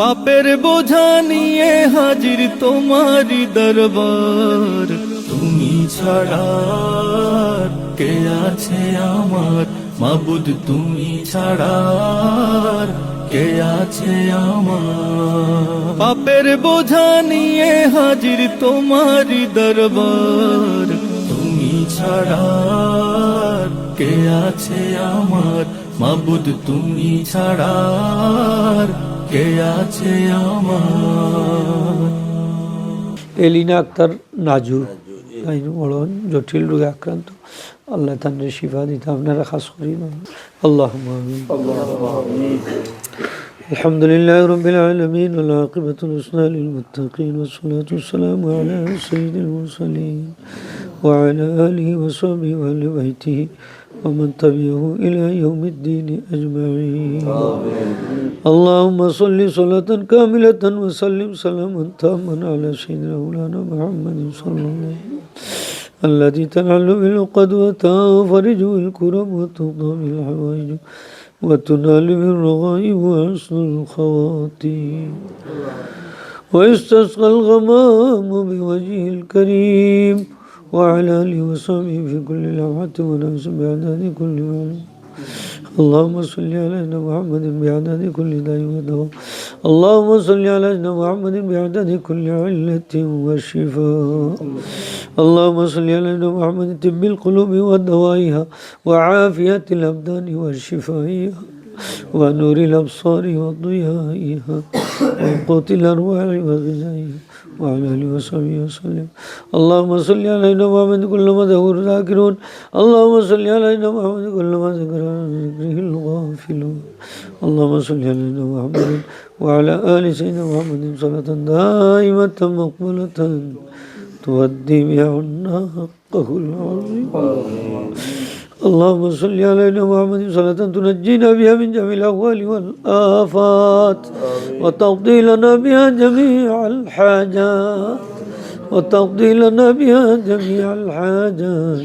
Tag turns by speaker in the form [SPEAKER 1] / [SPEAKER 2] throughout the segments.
[SPEAKER 1] পাপের বোঝা নিয়ে হাজির তোমারি দরবার, তুমি ছাড়া আর কে আছে আমার মাবুদ, তুমি ছাড়া আর কে আছে আমার। পাপের বোঝা নিয়ে হাজির তোমারি দরবার, তুমি ছাড়া আর কে আছে আমার মাবুদ, তুমি ছাড়া আর কে আছে আমার।
[SPEAKER 2] এলিনা আক্তার নাজু বড় জটিল রোগে আক্রান্ত, আল্লাহ তাদের শিফা দিতে আপনারা খাস করি না। আল্লাহুম্মা আমিন। আলহামদুলিল্লাহি রাব্বিল আলামিন ওয়াল আকিবাতুল হুসনা লিল মুত্তাকিন ওয়াস সালাতু ওয়াস সালামু আলা সাইয়্যিদিল মুরসালিন ওয়া আলা আলিহি ওয়া সাহবিহি ওয়া আহলি বাইতিহি ওয়া মান তাবি'ahu ইলা ইয়াউমিদ্দিন আজমাইন। আল্লাহুম্মা সাল্লি সালাতান কামিলাতান ওয়া সাল্লিম সালামান তাম্মান আলা সাইয়্যিদিনা মাওলানা মুহাম্মাদিন সাল্লাল্লাহু الذي تنحل بالعقد وتنفرج بالكرب وتقضى بالحوائج وتنال بالرغائب وحسن الخواتيم ويستسقى الغمام بوجهه الكريم وعلى آله وصحبه في كل لمحة ونفس بعدد كل معلوم. اللهم صل على سيدنا محمد بعدد كل داء ودواء. اللهم صل على سيدنا محمد بعدد كل علة وشفاء. اللهم صل على سيدنا محمد طب القلوب ودوائها وعافية الأبدان وشفائها ونور الأبصار وضيائها وقوت الأرواح وغذائها وعلى آله وصحبه وسلم. اللهم صل على سيدنا محمد كلما ذكر ذاكرون. اللهم صل على سيدنا محمد كلما ذكر ذكره الغافلون. اللهم صل على سيدنا محمد وعلى آل سيدنا محمد صلاة دائمة مقبولة تؤدي بها عنا حقه العظيم. اللهم صل على سيدنا محمد صلاة تنجينا بها من جميع الأهوال والآفات وتقضي لنا بها جميع الحاجات وتقضي لنا بها جميع الحاجات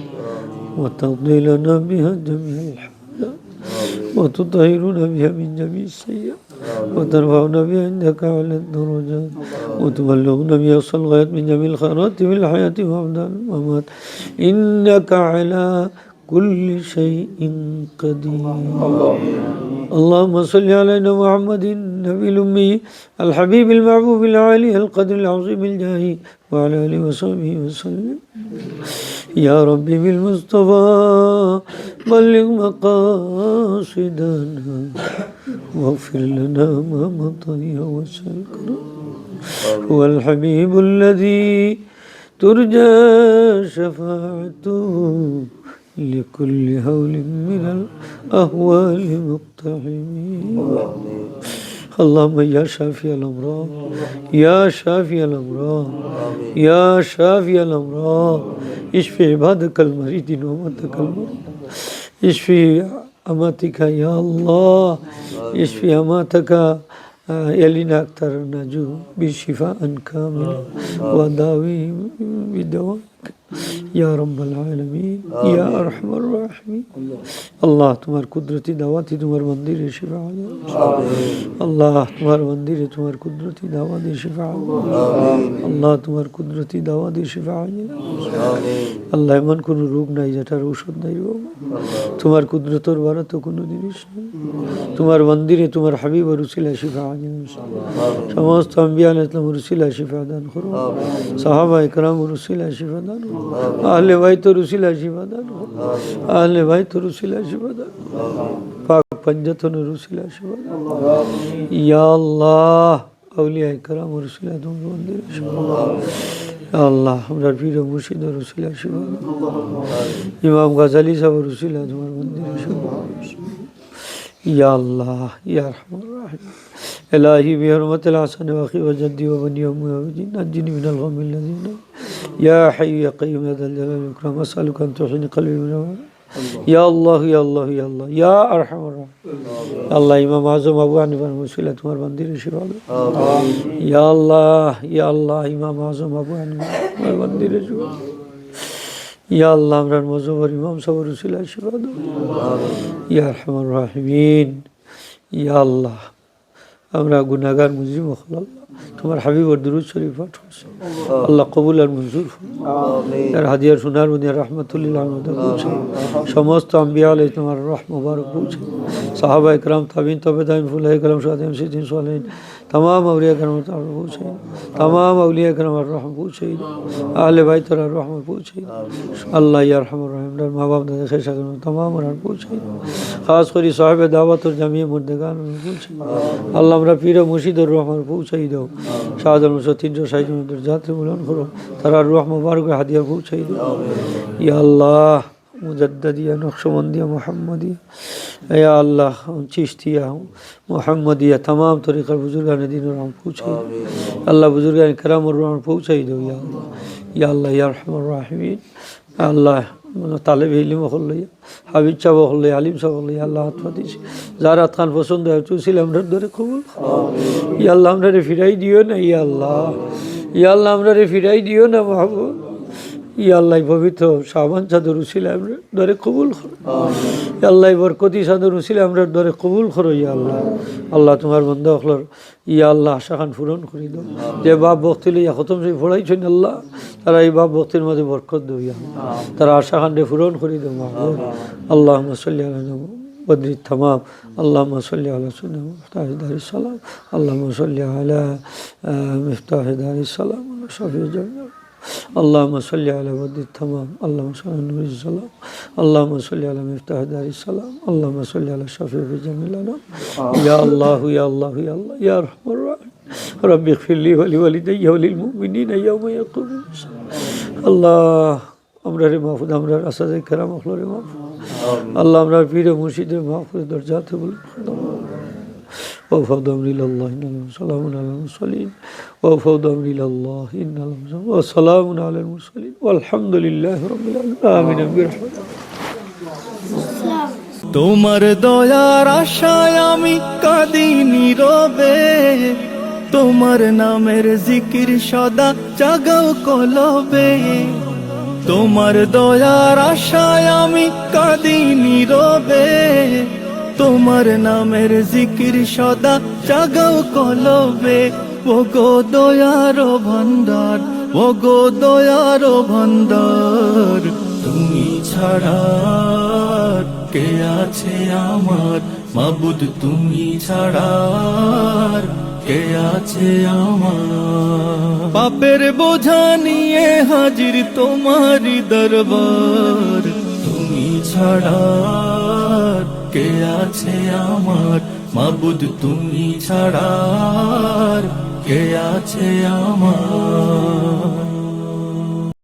[SPEAKER 2] وتقضي لنا بها جميع الحاجات وتطهرنا بها من جميع السيئات وترفعنا بها عندك على الدرجات وتبلغنا بها الغايات من جميع الخيرات في الحياة وبعد الممات إنك على كل شيء قدير. اللهم صل على محمد النبي الأمي الحبيب المحبوب العالي القدر العظيم الجاهي وعلى آله وصحبه وسلم. يا ربي بالمصطفى بلغ مقاصدنا واغفر لنا ما مضى وسلكنا. هو الحبيب الذي ترجى شفاعته لكل هول من الأهوال مقتحمين. اللهم يا شافي الأمراض يا شافي الأمراض يا شافي الأمراض اشفي عبادك المريضين وأمتك المرضى. اشفي أماتك يا الله، اشفي أماتك يلينا أكثر نجو بشفاء كامل وداوي بدوائك يا رب العالمين يا أرحم الراحمين. الله تمہار قدرتی دعواتی تمہار مندر شفاء اللہ تمہار مندر تمہار قدرتی دعوات شفاء اللہ تمہار قدرتی دعوات شفاء আল্লাহ এমন কোনো রোগ নাই যেটার ঔষধ নাই বাবা, তোমার কুদরতের বারাতে কোনো জিনিস নেই। তোমার মন্দিরে তোমার হাবিব রসুলা শিফা সমস্ত আম্বিয়া ইসলাম রসুলা শিফা দান করো, সাহাবা ইকরাম রসুলা শিফা দান করো, আহলে বাইত রসুলা শিফা দান করো, আহলে বাইত রসুলা শিফা দান করো, পাক পঞ্জতন রসুলা শিফা দান করো। ইয়া আল্লাহ আউলিয়া ইকরাম রসুলা তোমার মন্দিরে শিফা আল্লাহ আমরা পীর মুর্শিদ রসুলা শিফা ইমাম গাজালি সাহেব রসুলা তোমার মন্দিরে শিফা। ইয়া আল্লাহ ইয়া আরহামার রাহিমিন ইলাহি বিহরমাতিল হাসান ওয়াখি ওয়াজদি ওয়াবনি ওয়ামুজিন নাজিনি মিনাল গামিল লাযিনা ইয়া হাইয়্যু ইয়া কাইয়্যুম ইয়া যাল জালালি ওয়াল ইকরাম আসআলুকা আন তুহিনি কলবি মিন ইয়া আল্লাহ ইয়া আল্লাহ ইয়া আল্লাহ ইয়া আরহামার রাহিমিন। আল্লাহ ইমাম আযম আবু হানিফার মুসিলা তোমার মন্দিরে শিফা দাও। ইয়া আল্লাহ ইমাম আযম আবু হানিফা তোমার মন্দিরে শিফা দাও। ইয়া আল্লাহ আমরার মজবর ইমাম সাহেব রসুলা শিফা দাও ইয়া আরহামার রাহিমিন। ইয়া আল্লাহ আমরা গুনাহগার মুজরিম হল আল্লাহ তোমার হাবিবর দুরূদ শরীফ পাঠ করছি আল্লাহ কবুল আর মঞ্জুর আর হাদিয়ার সোনার মদিনা রাহমাতুল্লিল আলামিন পৌঁছে সমস্ত আম্বিয়া আলাইহিস তোমার রহমত মুবারক পৌঁছে সাহাবা ইকরাম তাবিন তাবেঈন ফুলায়ে কেরাম সাদিন সিদ্দিন সালেহিন तमाम औलिया करम पहुँचे तमाम औलिया करम रहम पहुँचे आहले बैत रहमत पहुँचे अल्लाह या रहमान रहीम माँ बाप दादा खैसा करम तमाम पहुँचे खास करी साहिब दावत और जमी मुर्दगान पहुँचे अल्लाह हमरा पीर मुर्शिदुर रहमान पहुँचे दो शाहद मुसतिन जो साइज में जाते बुलंद करो तारा रूह मुबारक हदिया पहुँचे दो या अल्लाह मुजद्दिया नक्शबंदिया मोहम्मदिया या अल्लाह चिश्तिया मोहम्मदिया तमाम तरीक़ा बुजुर्गान दीन और हम पूछे अल्लाह बुजुर्गान करम और रहमत पहुँचे दो या अल्लाह या रहमान रहीम अल्लाह तालिब इल्म হল হাবিব সাহেব হল আলিম সাহেব হল আল্লাহ হাতফাতিস জারাত খান পছন্দ হয় তুসিল আমরা ধরে কবুল ইয়া আল্লাহ আমরা রে ফিরাই দিও না ইয়া আল্লাহ আমরা রে ফিরাই দিও না মাহবুব ইয়া আল্লাহ পবিত্র শাবান চাদর উসিলা আমরা ধরে কবুল করো ইয়া আল্লাহ বরকতি চাদর উসিলা আমরা ধরে কবুল করো ইয়া আল্লাহ তোমার বান্দা হলর ইয়া আল্লাহ আশা খান পূরণ করে দাও যে বাপ ভক্তি লইয়া খতম সেই পড়াইছেন আল্লাহ তারা এই বাপ ভক্তির মধ্যে বরকত দাও ইয়া তারা আশা খানরে পূরণ করে দাও মাহবুব আল্লাহুম্মা সাল্লি আলা بدر التمام اللهم صل على سيدنا مفتاح دار السلام اللهم صل على مفتاح دار السلام وشفيع جميع اللهم صل على بدر التمام اللهم صل على نور السلام اللهم صل على مفتاح دار السلام اللهم صل على شفيع جميع الانام يا الله يا الله يا الله يا ارحم الراحمين رب اغفر لي ولوالدي وللمؤمنين يوم يقوم الله আমরারে মাহফুজ আমরার আসাদে কেরাম আখলরে মাহফুজ আল্লাহ আমরার পীর মুর্শিদের মাহফুজ দরজাতে বল وفوض أمر إلى الله إن سلام على المرسلين وفوض أمر إلى الله إن وسلام على المرسلين والحمد لله رب العالمين آمين برحمته
[SPEAKER 1] তোমার দয়ার আশায় আমি কাঁদি নীরবে তোমার নামের জিকির সদা জাগাও কলবে তোমার দয়ার আশায় আমি কাঁদি নীরবে তোমার নামের জিকির সদা জাগাও কলবে ওগো দয়ার ভান্ডার ওগো দয়ার ভান্ডার তুমি ছাড়া কে আছে আমার মাবুদ তুমি ছাড়া কে আছে আমার পাপের বোঝা নিয়ে হাজির তোমারি দরবার তুমি ছাড়া কে আছে আমার মাবুদ তুমি ছাড়া কে আছে আমার